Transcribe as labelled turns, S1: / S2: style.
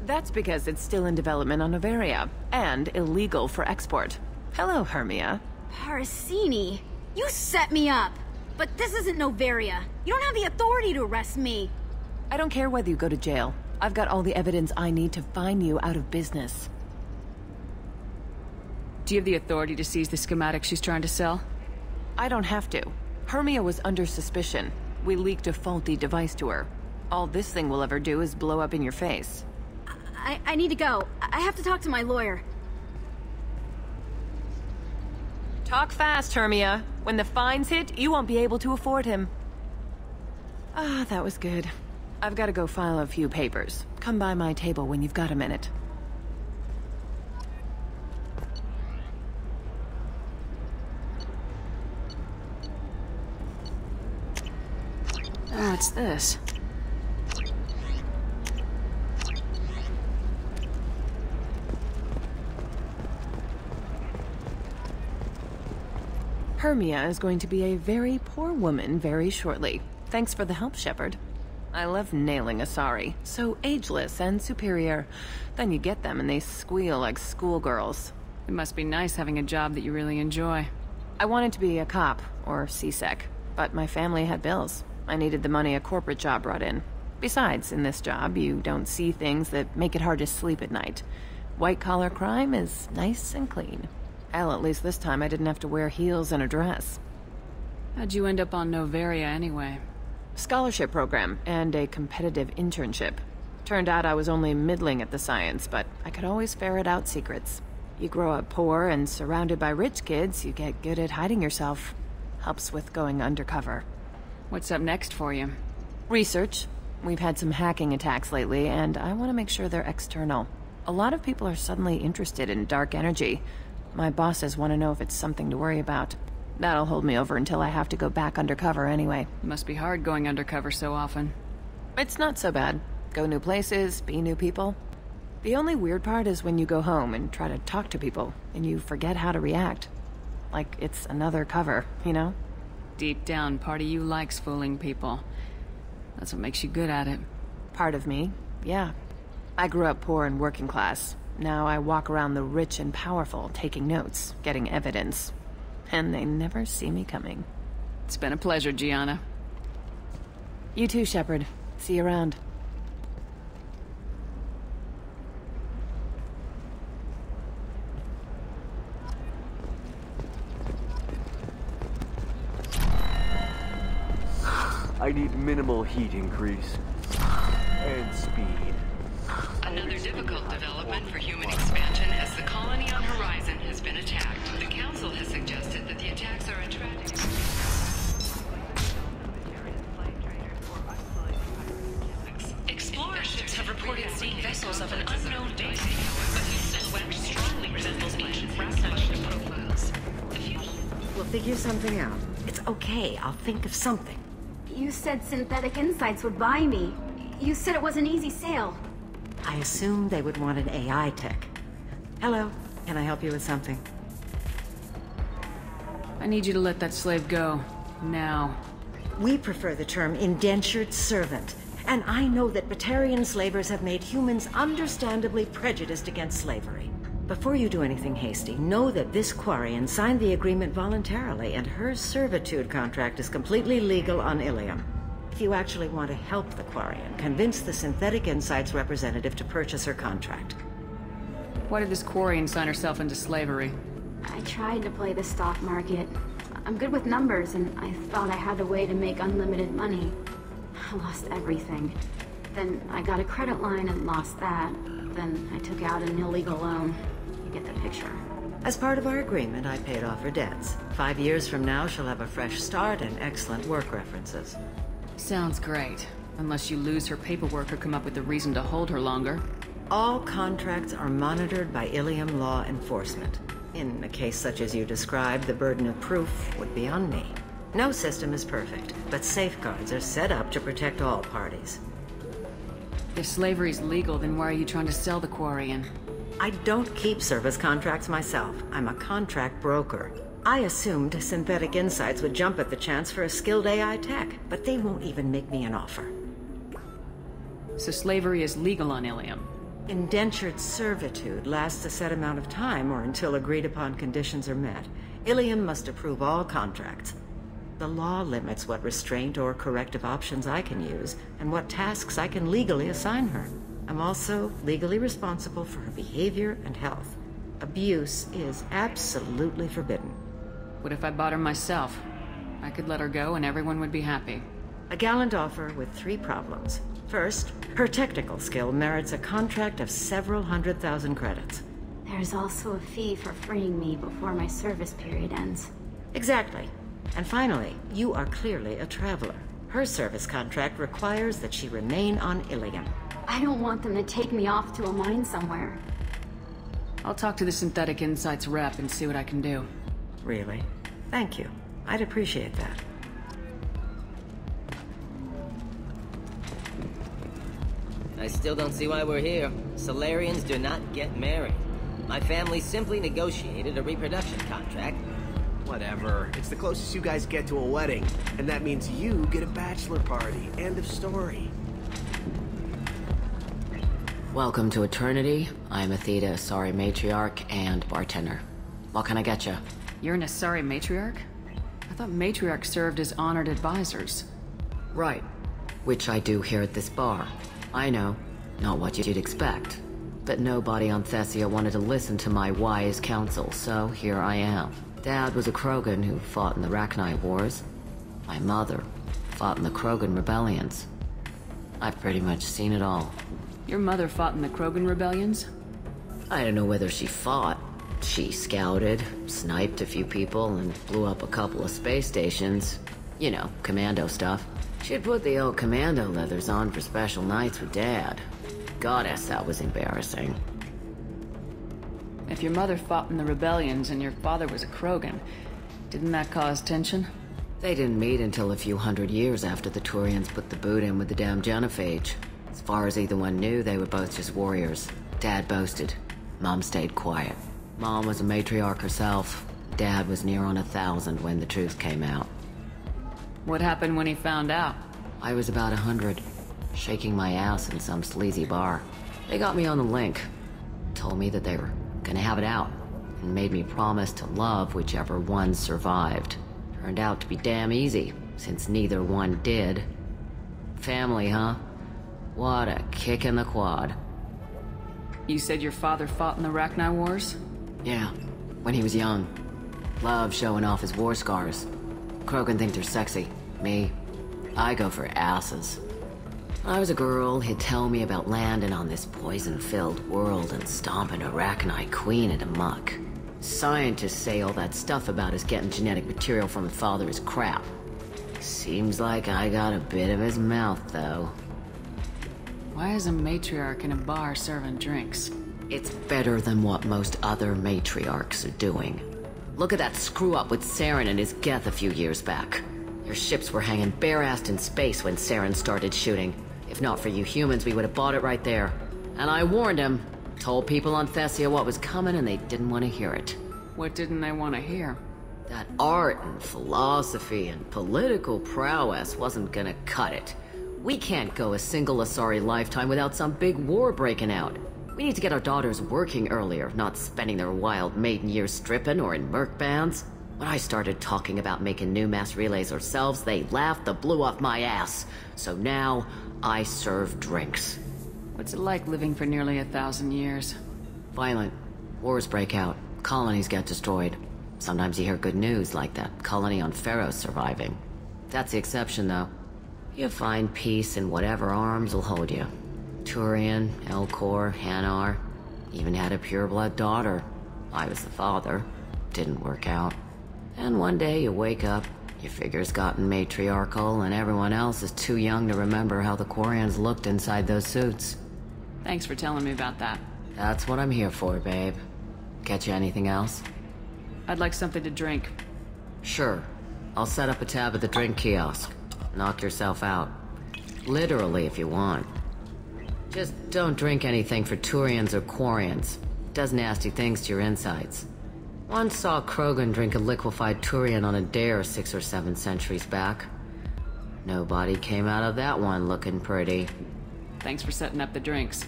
S1: That's because it's still in development on Noveria, and illegal for export. Hello, Hermia.
S2: Parasini, you set me up! But this isn't Noveria. You don't have the authority to arrest me.
S1: I don't care whether you go to jail. I've got all the evidence I need to find you out of business.
S3: Do you have the authority to seize the schematics she's trying to sell?
S1: I don't have to. Hermia was under suspicion. We leaked a faulty device to her. All this thing will ever do is blow up in your face.
S2: I need to go. I have to talk to my lawyer.
S1: Talk fast, Hermia. When the fines hit, you won't be able to afford him. Ah, that was good. I've got to go file a few papers. Come by my table when you've got a minute.
S3: Oh, what's this?
S1: Hermia is going to be a very poor woman very shortly. Thanks for the help, Shepard. I love nailing Asari. So ageless and superior. Then you get them and they squeal like schoolgirls.
S3: It must be nice having a job that you really enjoy.
S1: I wanted to be a cop, or CSEC, but my family had bills. I needed the money a corporate job brought in. Besides, in this job, you don't see things that make it hard to sleep at night. White-collar crime is nice and clean. Hell, at least this time I didn't have to wear heels and a dress.
S3: How'd you end up on Noveria anyway?
S1: Scholarship program and a competitive internship. Turned out I was only middling at the science, but I could always ferret out secrets. You grow up poor and surrounded by rich kids, you get good at hiding yourself. Helps with going undercover.
S3: What's up next for you?
S1: Research. We've had some hacking attacks lately, and I want to make sure they're external. A lot of people are suddenly interested in dark energy. My bosses want to know if it's something to worry about. That'll hold me over until I have to go back undercover anyway.
S3: Must be hard going undercover so often.
S1: It's not so bad. Go new places, be new people. The only weird part is when you go home and try to talk to people, and you forget how to react. Like it's another cover, you know?
S3: Deep down, part of you likes fooling people. That's what makes you good at it.
S1: Part of me, yeah. I grew up poor and working class. Now I walk around the rich and powerful, taking notes, getting evidence. And they never see me coming.
S3: It's been a pleasure, Gianna.
S1: You too, Shepard. See you around.
S4: I need minimal heat increase. And speed.
S5: Another difficult development for human expansion as the colony on Horizon has been attacked. The Council has suggested that the attacks are attracting... Explorer ships have reported seeing vessels of an unknown date, but his silhouette strongly resembles ancient Rasputin profiles.
S6: We'll figure something out. It's okay, I'll think of something.
S2: You said Synthetic Insights would buy me. You said it was an easy sale.
S6: I assumed they would want an AI tech. Hello, can I help you with something?
S3: I need you to let that slave go. Now.
S6: We prefer the term indentured servant. And I know that Batarian slavers have made humans understandably prejudiced against slavery. Before you do anything hasty, know that this Quarian signed the agreement voluntarily, and her servitude contract is completely legal on Ilium. If you actually want to help the Quarian, convince the Synthetic Insights representative to purchase her contract.
S3: Why did this Quarian sign herself into slavery?
S2: I tried to play the stock market. I'm good with numbers, and I thought I had a way to make unlimited money. I lost everything. Then I got a credit line and lost that. Then I took out an illegal loan. You get the picture.
S6: As part of our agreement, I paid off her debts. 5 years from now, she'll have a fresh start and excellent work references.
S3: Sounds great. Unless you lose her paperwork or come up with a reason to hold her longer.
S6: All contracts are monitored by Ilium law enforcement. In a case such as you described, the burden of proof would be on me. No system is perfect, but safeguards are set up to protect all parties.
S3: If slavery's legal, then why are you trying to sell the Quarian?
S6: I don't keep service contracts myself. I'm a contract broker. I assumed Synthetic Insights would jump at the chance for a skilled AI tech, but they won't even make me an offer.
S3: So slavery is legal on Ilium?
S6: Indentured servitude lasts a set amount of time or until agreed-upon conditions are met. Ilium must approve all contracts. The law limits what restraint or corrective options I can use, and what tasks I can legally assign her. I'm also legally responsible for her behavior and health. Abuse is absolutely forbidden.
S3: What if I bought her myself? I could let her go and everyone would be happy.
S6: A gallant offer with 3 problems. First, her technical skill merits a contract of several 100,000 credits.
S2: There's also a fee for freeing me before my service period ends.
S6: Exactly. And finally, you are clearly a traveler. Her service contract requires that she remain on Ilium.
S2: I don't want them to take me off to a mine somewhere.
S3: I'll talk to the Synthetic Insights rep and see what I can do.
S6: Really? Thank you. I'd appreciate that.
S7: I still don't see why we're here. Solarians do not get married. My family simply negotiated a reproduction contract.
S8: Whatever. It's the closest you guys get to a wedding. And that means you get a bachelor party. End of story.
S9: Welcome to Eternity. I'm Athena, Asari Matriarch and bartender. What can I get you?
S3: You're an Asari Matriarch? I thought Matriarchs served as honored advisors.
S9: Right. Which I do here at this bar. I know. Not what you'd expect. But nobody on Thessia wanted to listen to my wise counsel, so here I am. Dad was a Krogan who fought in the Rachni Wars. My mother fought in the Krogan rebellions. I've pretty much seen it all.
S3: Your mother fought in the Krogan rebellions?
S9: I don't know whether she fought. She scouted, sniped a few people, and blew up a couple of space stations. You know, commando stuff. She'd put the old commando leathers on for special nights with Dad. Goddess, that was embarrassing.
S3: If your mother fought in the rebellions and your father was a Krogan, didn't that cause tension?
S9: They didn't meet until a few hundred years after the Turians put the boot in with the damn Genophage. As far as either one knew, they were both just warriors. Dad boasted. Mom stayed quiet. Mom was a matriarch herself. Dad was near on 1,000 when the truth came out.
S3: What happened when he found out?
S9: I was about 100, shaking my ass in some sleazy bar. They got me on the link. Told me that they were gonna have it out, and made me promise to love whichever one survived. Turned out to be damn easy, since neither one did. Family, huh? What a kick in the quad.
S3: You said your father fought in the Rachni Wars?
S9: Yeah, when he was young. Loved showing off his war scars. Krogan think they're sexy. Me, I go for asses. When I was a girl, he'd tell me about landing on this poison-filled world and stomping a Rachni queen into muck. Scientists say all that stuff about us getting genetic material from his father is crap. Seems like I got a bit of his mouth, though.
S3: Why is a matriarch in a bar serving drinks?
S9: It's better than what most other matriarchs are doing. Look at that screw-up with Saren and his Geth a few years back. Your ships were hanging bare-assed in space when Saren started shooting. If not for you humans, we would have bought it right there. And I warned him. Told people on Thessia what was coming and they didn't want to hear it.
S3: What didn't they want to hear?
S9: That art and philosophy and political prowess wasn't gonna cut it. We can't go a single Asari lifetime without some big war breaking out. We need to get our daughters working earlier, not spending their wild maiden years stripping or in merc bands. When I started talking about making new mass relays ourselves, they laughed the blue off my ass. So now, I serve drinks.
S3: What's it like living for nearly 1,000 years?
S9: Violent. Wars break out. Colonies get destroyed. Sometimes you hear good news, like that colony on Pharaoh surviving. That's the exception, though. You find peace in whatever arms will hold you. Turian, Elcor, Hanar. Even had a pureblood daughter. I was the father. Didn't work out. And one day you wake up, your figure's gotten matriarchal, and everyone else is too young to remember how the Quarians looked inside those suits.
S3: Thanks for telling me about that.
S9: That's what I'm here for, babe. Get you anything else?
S3: I'd like something to drink.
S9: Sure. I'll set up a tab at the drink kiosk. Knock yourself out. Literally, if you want. Just don't drink anything for Turians or Quarians. Does nasty things to your insides. Once saw Krogan drink a liquefied Turian on a dare 6 or 7 centuries back. Nobody came out of that one looking pretty.
S3: Thanks for setting up the drinks.